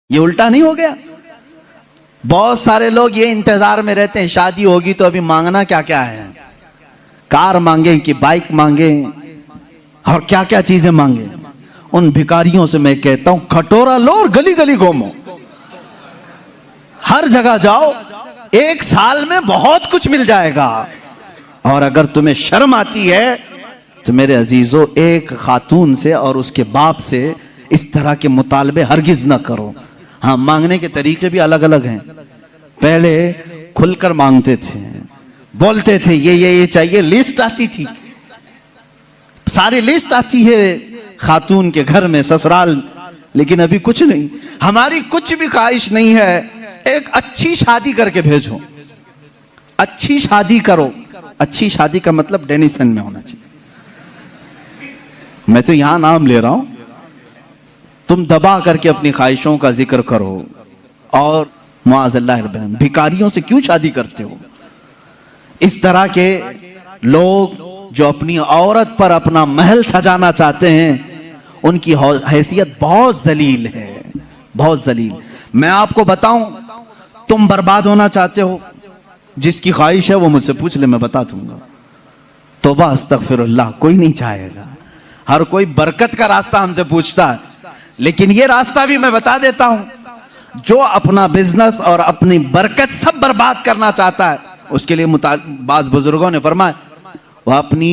ये उल्टा नहीं हो गया? बहुत सारे लोग ये इंतजार में रहते हैं शादी होगी तो अभी मांगना क्या क्या है, कार मांगे कि बाइक मांगे और क्या क्या चीजें मांगे। उन भिखारियों से मैं कहता हूं खटोरा लो और गली गली घूमो, हर जगह जाओ, एक साल में बहुत कुछ मिल जाएगा। और अगर तुम्हें शर्म आती है तो मेरे अजीजों, एक खातून से और उसके बाप से इस तरह के मुतालबे हरगिज ना करो। हाँ, मांगने के तरीके भी अलग अलग हैं। पहले खुलकर मांगते थे, बोलते थे ये चाहिए, लिस्ट आती थी, सारी लिस्ट आती है खातून के घर में, ससुराल। लेकिन अभी कुछ नहीं, हमारी कुछ भी ख्वाहिश नहीं है, एक अच्छी शादी करके भेजो, अच्छी शादी करो। अच्छी शादी का मतलब डेनिसन में होना चाहिए। मैं तो यहां नाम ले रहा हूं, तुम दबा करके अपनी ख्वाहिशों का जिक्र करो। और मुआज़ल्लाह भिखारियों से क्यों शादी करते हो? इस तरह के लोग जो अपनी औरत पर अपना महल सजाना चाहते हैं, उनकी हैसियत बहुत जलील है, बहुत जलील। मैं आपको बताऊं, तुम बर्बाद होना चाहते हो, जिसकी ख्वाहिश है वो मुझसे पूछ ले, मैं बता दूंगा। तौबा अस्तगफिरुल्लाह, कोई नहीं चाहेगा। हर कोई बरकत का रास्ता हमसे पूछता है, लेकिन ये रास्ता भी मैं बता देता हूं। जो अपना बिजनेस और अपनी बरकत सब बर्बाद करना चाहता है, उसके लिए बाज़ बुजुर्गों ने फरमाया, वह अपनी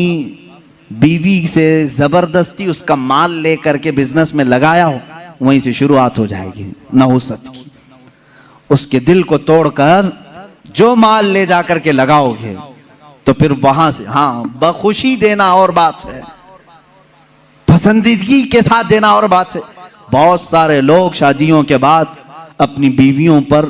बीवी से जबरदस्ती उसका माल लेकर के बिजनेस में लगाया हो, वहीं से शुरुआत हो जाएगी नहुसत की। उसके दिल को तोड़कर जो माल ले जाकर के लगाओगे तो फिर वहां से, हाँ, बखुशी देना और बात है, पसंदीदगी के साथ देना और बात है। बहुत सारे लोग शादियों के बाद अपनी बीवियों पर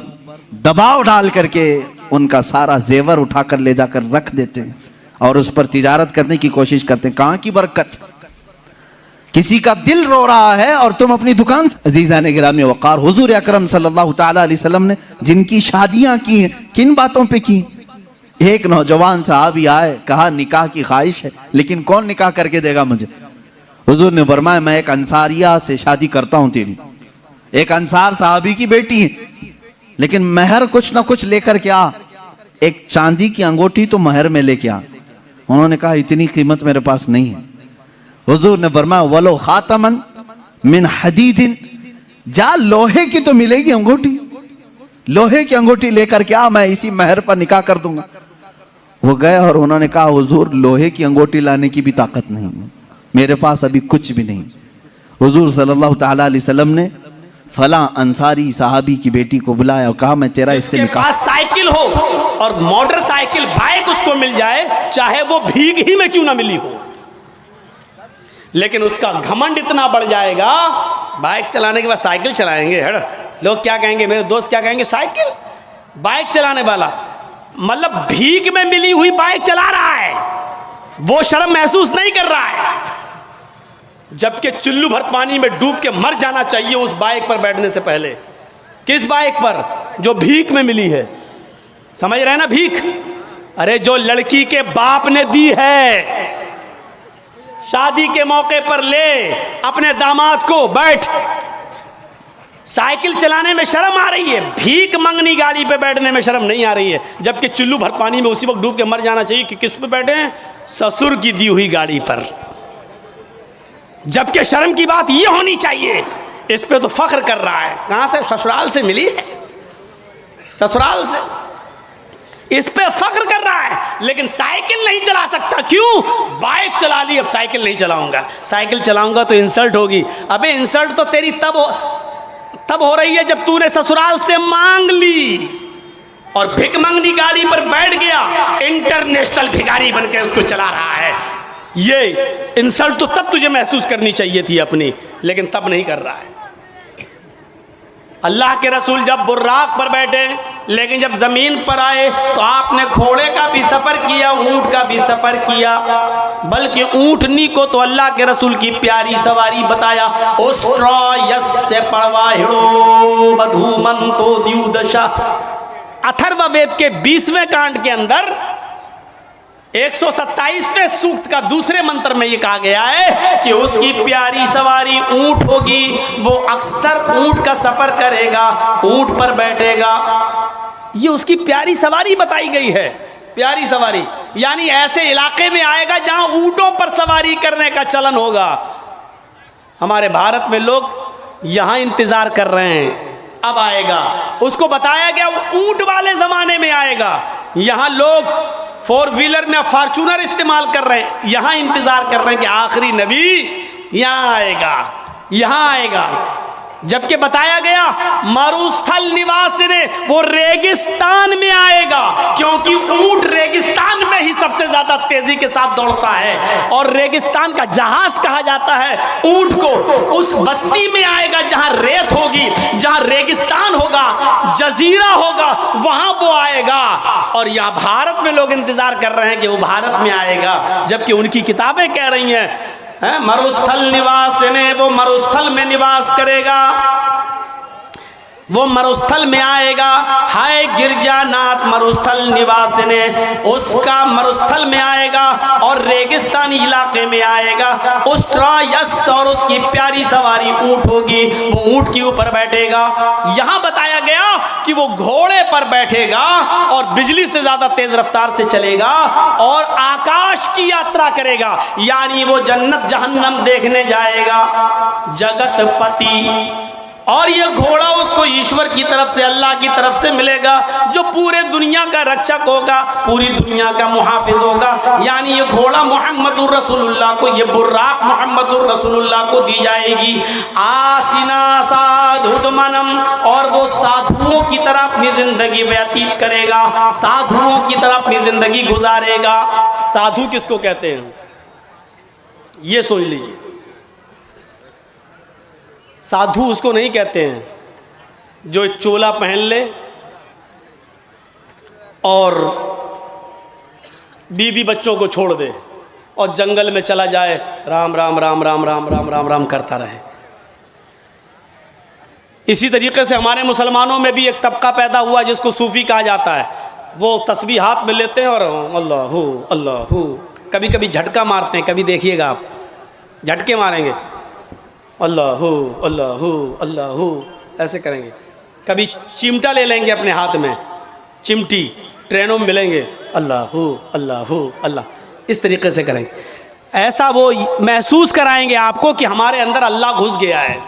दबाव डाल करके उनका सारा जेवर उठाकर ले जाकर रख देते हैं और उस पर तिजारत करने की कोशिश करते हैं। कहां की बरकत? किसी का दिल रो रहा है और तुम अपनी दुकान से। अजीज़ान गिरामी वक़ार, हुजूर अकरम सल्लल्लाहु तआला अलैहि वसल्लम ने जिनकी शादियां की हैं, किन बातों पे की? एक नौजवान साहबी आए, कहा निकाह की ख्वाहिश है, लेकिन कौन निकाह करके देगा मुझे? हुजूर ने फरमाया, मैं एक अंसारिया से शादी करता हूं तेरी। एक अंसार साहबी की बेटी है, लेकिन महर कुछ ना कुछ लेकर के आ, एक चांदी की अंगूठी तो महर में लेके आ। उन्होंने कहा इतनी कीमत मेरे पास नहीं है। हुजूर ने फरमाया, वलो खातमन मिन हदीदिन, जा लोहे की तो मिलेगी अंगूठी, लोहे की अंगूठी लेकर के आ, मैं इसी महर पर निकाह कर दूंगा। वो गए और उन्होंने कहा, हुजूर लोहे की अंगूठी लाने की भी ताकत नहीं है, मेरे पास अभी कुछ भी नहीं। हुजूर सल्लल्लाहु तआला अलैहि वसल्लम ने फला अंसारी साहबी की बेटी को बुलाया और कहा, मैं तेरा इससे निकाह। साइकिल हो और मोटरसाइकिल बाइक उसको मिल जाए, चाहे वो भीख ही में क्यों ना मिली हो, लेकिन उसका घमंड इतना बढ़ जाएगा, बाइक चलाने के बाद साइकिल चलाएंगे। लोग क्या कहेंगे, मेरे दोस्त क्या कहेंगे, साइकिल बाइक चलाने वाला, मतलब भीख में मिली हुई बाइक चला रहा है, वो शर्म महसूस नहीं कर रहा है, जबकि चुल्लू भर पानी में डूब के मर जाना चाहिए उस बाइक पर बैठने से पहले। किस बाइक पर? जो भीख में मिली है। समझ रहे हैं ना? भीख, अरे जो लड़की के बाप ने दी है, शादी के मौके पर ले अपने दामाद को, बैठ। साइकिल चलाने में शर्म आ रही है, भीख मंगनी गाड़ी पे बैठने में शर्म नहीं आ रही है, जबकि चुल्लू भर पानी में उसी वक्त डूब के मर जाना चाहिए कि किस पे बैठे हैं? ससुर की दी हुई गाड़ी पर। जबकि शर्म की बात ये होनी चाहिए, इस पे तो फख्र कर रहा है। कहां से? ससुराल से मिली है, ससुराल से, इस पे फख्र कर रहा है, लेकिन साइकिल नहीं चला सकता। क्यों? बाइक चला ली, अब साइकिल नहीं चलाऊंगा, साइकिल चलाऊंगा तो इंसल्ट होगी। अबे इंसल्ट तो तेरी तब हो रही है जब तूने ससुराल से मांग ली और भिख मंगनी गाड़ी पर बैठ गया, इंटरनेशनल भिखारी बनकर उसको चला रहा है। ये इंसल्ट तो तब तुझे महसूस करनी चाहिए थी अपनी, लेकिन तब नहीं कर रहा है। अल्लाह के रसूल जब बुर्राक पर बैठे, लेकिन जब जमीन पर आए तो आपने घोड़े का भी सफर किया, ऊंट का भी सफर किया, बल्कि ऊंटनी को तो अल्लाह के रसूल की प्यारी सवारी बताया। से अथर्ववेद के 20वें कांड के अंदर 127वें सूक्त का दूसरे मंत्र में ये कहा गया है कि उसकी प्यारी सवारी ऊंट होगी, वो अक्सर ऊंट का सफर करेगा, ऊंट पर बैठेगा। ये उसकी प्यारी सवारी बताई गई है, प्यारी सवारी, यानी ऐसे इलाके में आएगा जहां ऊंटों पर सवारी करने का चलन होगा। हमारे भारत में लोग यहां इंतजार कर रहे हैं, अब आएगा। उसको बताया गया वो ऊंट वाले जमाने में आएगा। यहां लोग 4 व्हीलर में फॉर्च्यूनर इस्तेमाल कर रहे हैं, यहां इंतजार कर रहे हैं कि आखिरी नबी यहां आएगा, यहां आएगा। जबकि बताया गया मरुस्थल निवासी ने, वो रेगिस्तान में आएगा, क्योंकि ऊंट रेगिस्तान में ही सबसे ज्यादा तेजी के साथ दौड़ता है और रेगिस्तान का जहाज कहा जाता है ऊंट को। उस बस्ती में आएगा जहां रेत होगी, जहां रेगिस्तान होगा, जजीरा होगा, वहां वो आएगा। और यहां भारत में लोग इंतजार कर रहे हैं कि वो भारत में आएगा, जबकि उनकी किताबें कह रही हैं मरुस्थल निवास ने, वो मरुस्थल में निवास करेगा, वो मरुस्थल में आएगा। हाय गिरजानाथ मरुस्थल निवास ने, उसका मरुस्थल में आएगा और रेगिस्तानी इलाके में आएगा। उस्ट्रायस और उसकी प्यारी सवारी ऊंट होगी, वो ऊंट के ऊपर बैठेगा। यहां बताया गया कि वो घोड़े पर बैठेगा और बिजली से ज्यादा तेज रफ्तार से चलेगा और आकाश की यात्रा करेगा, यानी वो जन्नत जहन्नम देखने जाएगा। जगतपति, और ये घोड़ा उसको ईश्वर की तरफ से, अल्लाह की तरफ से मिलेगा, जो पूरे दुनिया का रक्षक होगा, पूरी दुनिया का मुहाफिज होगा। यानी ये घोड़ा मोहम्मदुर रसूलुल्लाह को, ये बुर्राक मोहम्मदुर रसूलुल्लाह को दी जाएगी। आसिना साधुदमनम, और वो साधुओं की तरह अपनी जिंदगी व्यतीत करेगा, साधुओं की तरह अपनी जिंदगी गुजारेगा। साधु किसको कहते हैं ये सोच लीजिए। साधु उसको नहीं कहते हैं जो एक चोला पहन ले और बीवी बच्चों को छोड़ दे और जंगल में चला जाए, राम राम राम राम राम राम राम राम करता रहे। इसी तरीके से हमारे मुसलमानों में भी एक तबका पैदा हुआ जिसको सूफी कहा जाता है। वो तस्बीह हाथ में लेते हैं और अल्लाहू अल्लाहू, कभी कभी झटका मारते हैं, कभी देखिएगा आप झटके मारेंगे, अल्लाहू अल्लाहू अल्लाहू ऐसे करेंगे। कभी चिमटा ले लेंगे अपने हाथ में, चिमटी, ट्रेनों में मिलेंगे, अल्लाहू अल्लाहू अल्लाह, इस तरीके से करेंगे। ऐसा वो महसूस कराएंगे आपको कि हमारे अंदर अल्लाह घुस गया है।